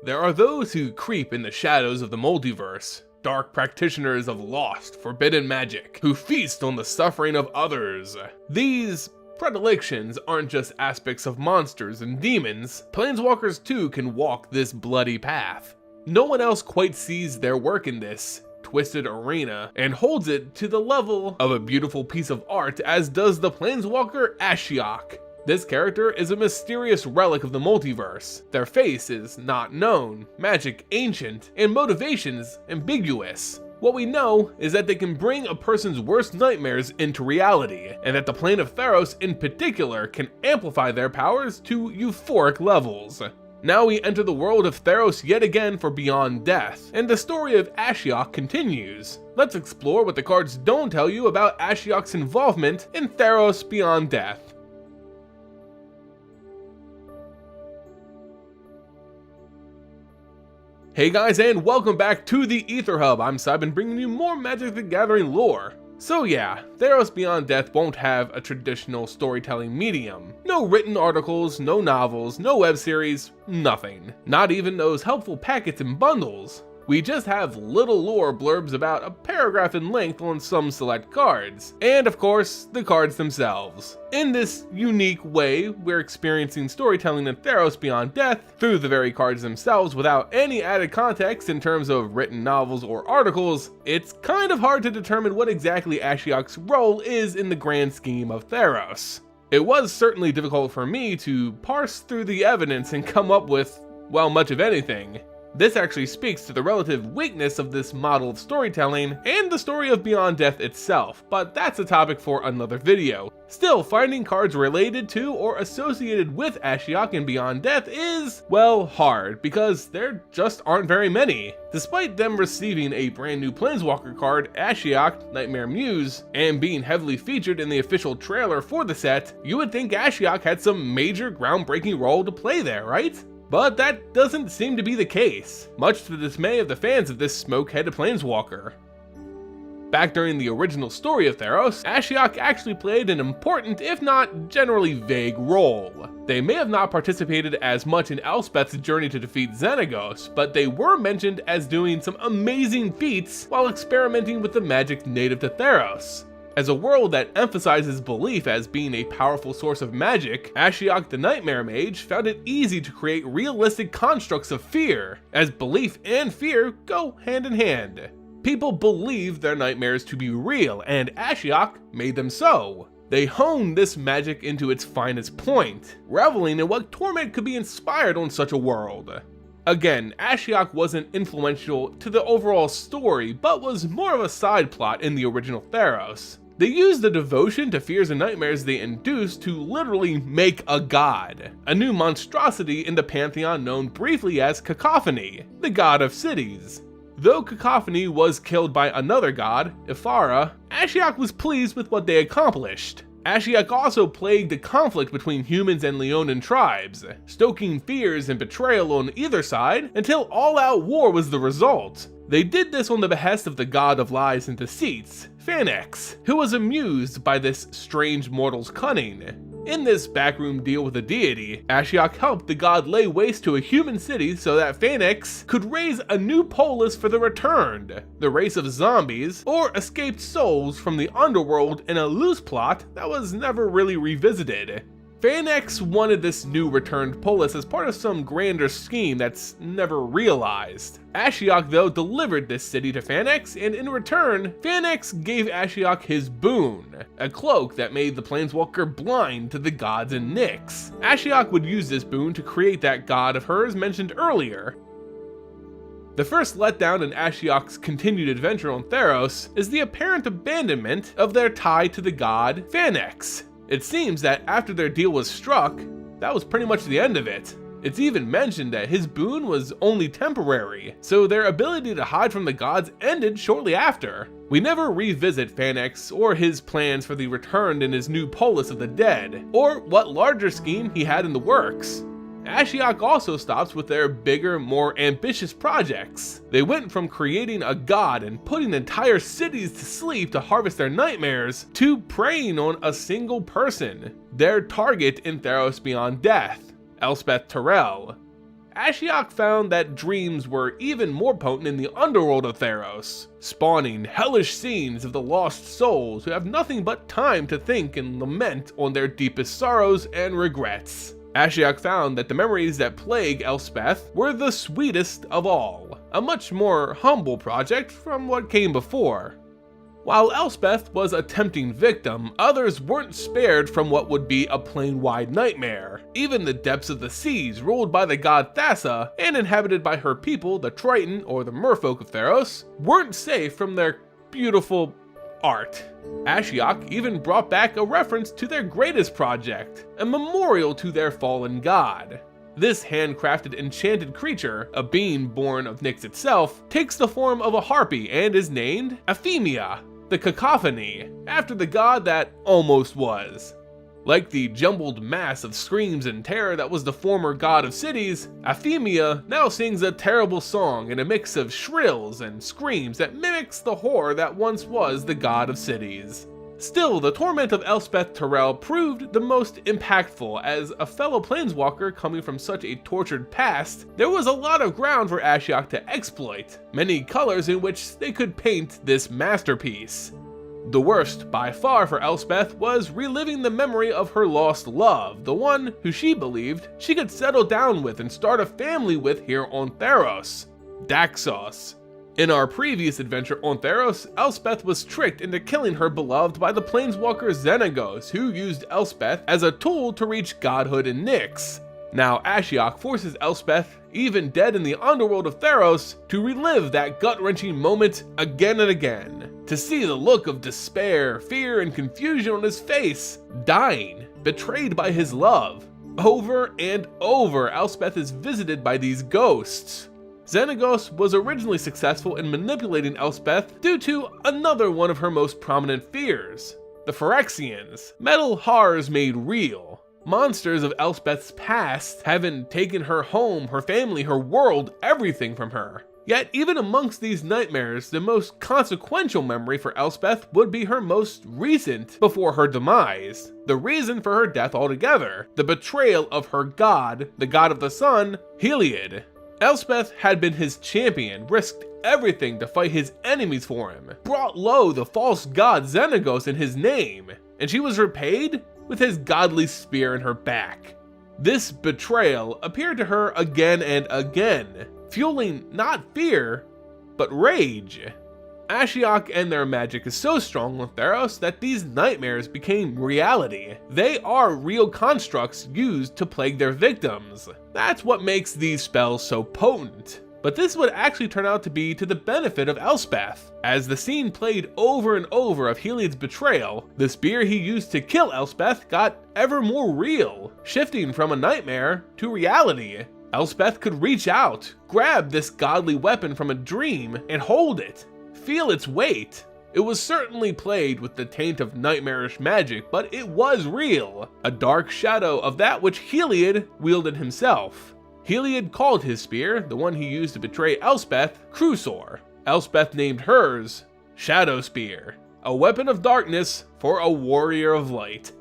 There are those who creep in the shadows of the multiverse, dark practitioners of lost, forbidden magic, who feast on the suffering of others. These predilections aren't just aspects of monsters and demons, Planeswalkers too can walk this bloody path. No one else quite sees their work in this twisted arena and holds it to the level of a beautiful piece of art as does the Planeswalker Ashiok. This character is a mysterious relic of the multiverse. Their face is not known, magic ancient, and motivations ambiguous. What we know is that they can bring a person's worst nightmares into reality, and that the plane of Theros in particular can amplify their powers to euphoric levels. Now we enter the world of Theros yet again for Beyond Death, and the story of Ashiok continues. Let's explore what the cards don't tell you about Ashiok's involvement in Theros Beyond Death. Hey guys, and welcome back to the Ether Hub. I'm Simon, bringing you more Magic the Gathering lore. So yeah, Theros Beyond Death won't have a traditional storytelling medium. No written articles, no novels, no web series, nothing. Not even those helpful packets and bundles. We just have little lore blurbs about a paragraph in length on some select cards, and of course, the cards themselves. In this unique way, we're experiencing storytelling in Theros Beyond Death through the very cards themselves without any added context in terms of written novels or articles. It's kind of hard to determine what exactly Ashiok's role is in the grand scheme of Theros. It was certainly difficult for me to parse through the evidence and come up with, well, much of anything. This actually speaks to the relative weakness of this model of storytelling and the story of Beyond Death itself, but that's a topic for another video. Still, finding cards related to or associated with Ashiok in Beyond Death is, well, hard, because there just aren't very many. Despite them receiving a brand new Planeswalker card, Ashiok, Nightmare Muse, and being heavily featured in the official trailer for the set, you would think Ashiok had some major groundbreaking role to play there, right? But that doesn't seem to be the case, much to the dismay of the fans of this smoke-headed Planeswalker. Back during the original story of Theros, Ashiok actually played an important, if not generally vague, role. They may have not participated as much in Elspeth's journey to defeat Xenagos, but they were mentioned as doing some amazing feats while experimenting with the magic native to Theros. As a world that emphasizes belief as being a powerful source of magic, Ashiok the Nightmare Mage found it easy to create realistic constructs of fear, as belief and fear go hand in hand. People believed their nightmares to be real, and Ashiok made them so. They honed this magic into its finest point, reveling in what torment could be inspired on such a world. Again, Ashiok wasn't influential to the overall story, but was more of a side plot in the original Theros. They used the devotion to fears and nightmares they induced to literally make a god, a new monstrosity in the pantheon known briefly as Cacophony, the god of cities. Though Cacophony was killed by another god, Ifara, Ashiok was pleased with what they accomplished. Ashiok also plagued the conflict between humans and Leonin tribes, stoking fears and betrayal on either side until all-out war was the result. They did this on the behest of the god of lies and deceits, Phanex, who was amused by this strange mortal's cunning. In this backroom deal with the deity, Ashiok helped the god lay waste to a human city so that Phanex could raise a new polis for the returned, the race of zombies, or escaped souls from the Underworld in a loose plot that was never really revisited. Phanex wanted this new returned polis as part of some grander scheme that's never realized. Ashiok though delivered this city to Phanex, and in return, Phanex gave Ashiok his boon, a cloak that made the Planeswalker blind to the gods and Nyx. Ashiok would use this boon to create that god of hers mentioned earlier. The first letdown in Ashiok's continued adventure on Theros is the apparent abandonment of their tie to the god Phanex. It seems that after their deal was struck, that was pretty much the end of it. It's even mentioned that his boon was only temporary, so their ability to hide from the gods ended shortly after. We never revisit Phanex or his plans for the returned in his new polis of the dead, or what larger scheme he had in the works. Ashiok also stops with their bigger, more ambitious projects. They went from creating a god and putting entire cities to sleep to harvest their nightmares, to preying on a single person, their target in Theros Beyond Death, Elspeth Tirel. Ashiok found that dreams were even more potent in the underworld of Theros, spawning hellish scenes of the lost souls who have nothing but time to think and lament on their deepest sorrows and regrets. Ashiok found that the memories that plague Elspeth were the sweetest of all, a much more humble project from what came before. While Elspeth was a tempting victim, others weren't spared from what would be a plane-wide nightmare. Even the depths of the seas, ruled by the god Thassa and inhabited by her people, the Triton or the merfolk of Theros, weren't safe from their beautiful art. Ashiok even brought back a reference to their greatest project, a memorial to their fallen god. This handcrafted enchanted creature, a being born of Nyx itself, takes the form of a harpy and is named Euphemia, the cacophony, after the god that almost was. Like the jumbled mass of screams and terror that was the former god of cities, Euphemia now sings a terrible song in a mix of shrills and screams that mimics the horror that once was the god of cities. Still, the torment of Elspeth Tirel proved the most impactful. As a fellow Planeswalker coming from such a tortured past, there was a lot of ground for Ashiok to exploit, many colors in which they could paint this masterpiece. The worst, by far, for Elspeth was reliving the memory of her lost love, the one who she believed she could settle down with and start a family with here on Theros, Daxos. In our previous adventure on Theros, Elspeth was tricked into killing her beloved by the planeswalker Xenagos, who used Elspeth as a tool to reach godhood in Nyx. Now Ashiok forces Elspeth, even dead in the underworld of Theros, to relive that gut-wrenching moment again and again, to see the look of despair, fear, and confusion on his face, dying, betrayed by his love. Over and over, Elspeth is visited by these ghosts. Xenagos was originally successful in manipulating Elspeth due to another one of her most prominent fears, the Phyrexians, metal horrors made real, monsters of Elspeth's past, having taken her home, her family, her world, everything from her. Yet even amongst these nightmares, the most consequential memory for Elspeth would be her most recent before her demise, the reason for her death altogether, the betrayal of her god, the god of the sun, Heliod. Elspeth had been his champion, risked everything to fight his enemies for him, brought low the false god Xenagos in his name, and she was repaid with his godly spear in her back. This betrayal appeared to her again and again, fueling not fear, but rage. Ashiok and their magic is so strong on Theros that these nightmares became reality. They are real constructs used to plague their victims. That's what makes these spells so potent. But this would actually turn out to be to the benefit of Elspeth. As the scene played over and over of Heliod's betrayal, the spear he used to kill Elspeth got ever more real, shifting from a nightmare to reality. Elspeth could reach out, grab this godly weapon from a dream, and hold it. Feel its weight. It was certainly played with the taint of nightmarish magic, but it was real, a dark shadow of that which Heliod wielded himself. Heliod called his spear, the one he used to betray Elspeth, Crusaor. Elspeth named hers Shadow Spear, a weapon of darkness for a warrior of light.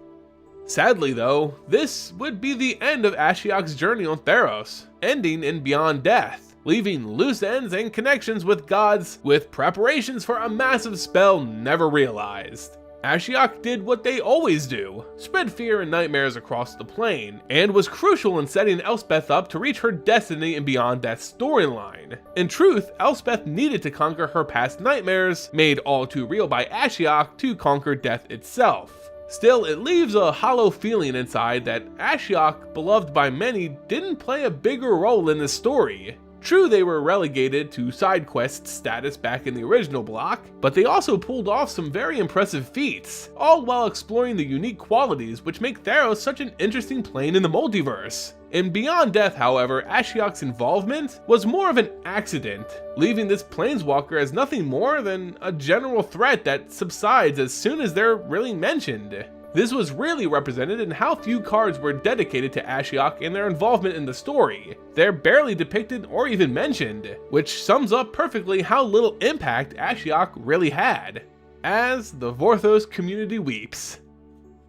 Sadly though, this would be the end of Ashiok's journey on Theros, ending in Beyond Death, leaving loose ends and connections with gods with preparations for a massive spell never realized. Ashiok did what they always do, spread fear and nightmares across the plane, and was crucial in setting Elspeth up to reach her destiny in Beyond Death's storyline. In truth, Elspeth needed to conquer her past nightmares, made all too real by Ashiok, to conquer death itself. Still, it leaves a hollow feeling inside that Ashiok, beloved by many, didn't play a bigger role in this story. True, they were relegated to side quest status back in the original block, but they also pulled off some very impressive feats, all while exploring the unique qualities which make Theros such an interesting plane in the multiverse. In Beyond Death, however, Ashiok's involvement was more of an accident, leaving this planeswalker as nothing more than a general threat that subsides as soon as they're really mentioned. This was really represented in how few cards were dedicated to Ashiok and their involvement in the story. They're barely depicted or even mentioned, which sums up perfectly how little impact Ashiok really had. As the Vorthos community weeps.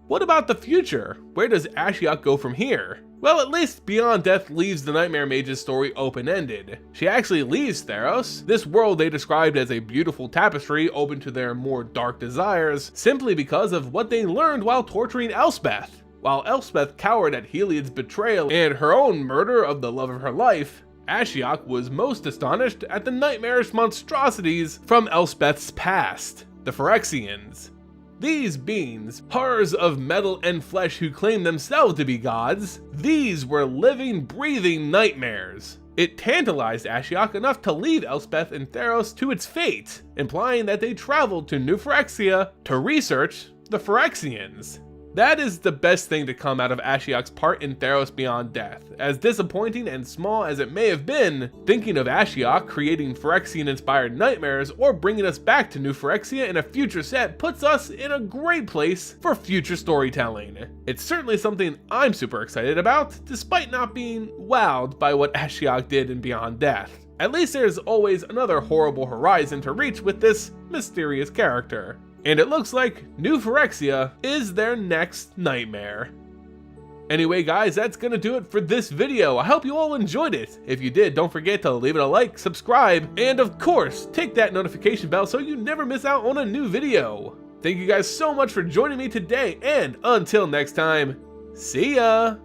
What about the future? Where does Ashiok go from here? Well, at least Beyond Death leaves the Nightmare Mage's story open-ended. She actually leaves Theros, this world they described as a beautiful tapestry open to their more dark desires, simply because of what they learned while torturing Elspeth. While Elspeth cowered at Heliod's betrayal and her own murder of the love of her life, Ashiok was most astonished at the nightmarish monstrosities from Elspeth's past, the Phyrexians. These beings, horrors of metal and flesh who claim themselves to be gods, these were living, breathing nightmares. It tantalized Ashiok enough to leave Elspeth and Theros to its fate, implying that they traveled to New Phyrexia to research the Phyrexians. That is the best thing to come out of Ashiok's part in Theros Beyond Death. As disappointing and small as it may have been, thinking of Ashiok creating Phyrexian-inspired nightmares or bringing us back to New Phyrexia in a future set puts us in a great place for future storytelling. It's certainly something I'm super excited about, despite not being wowed by what Ashiok did in Beyond Death. At least there's always another horrible horizon to reach with this mysterious character. And it looks like New Phyrexia is their next nightmare. Anyway guys, that's gonna do it for this video. I hope you all enjoyed it. If you did, don't forget to leave it a like, subscribe, and of course, tick that notification bell so you never miss out on a new video. Thank you guys so much for joining me today, and until next time, see ya!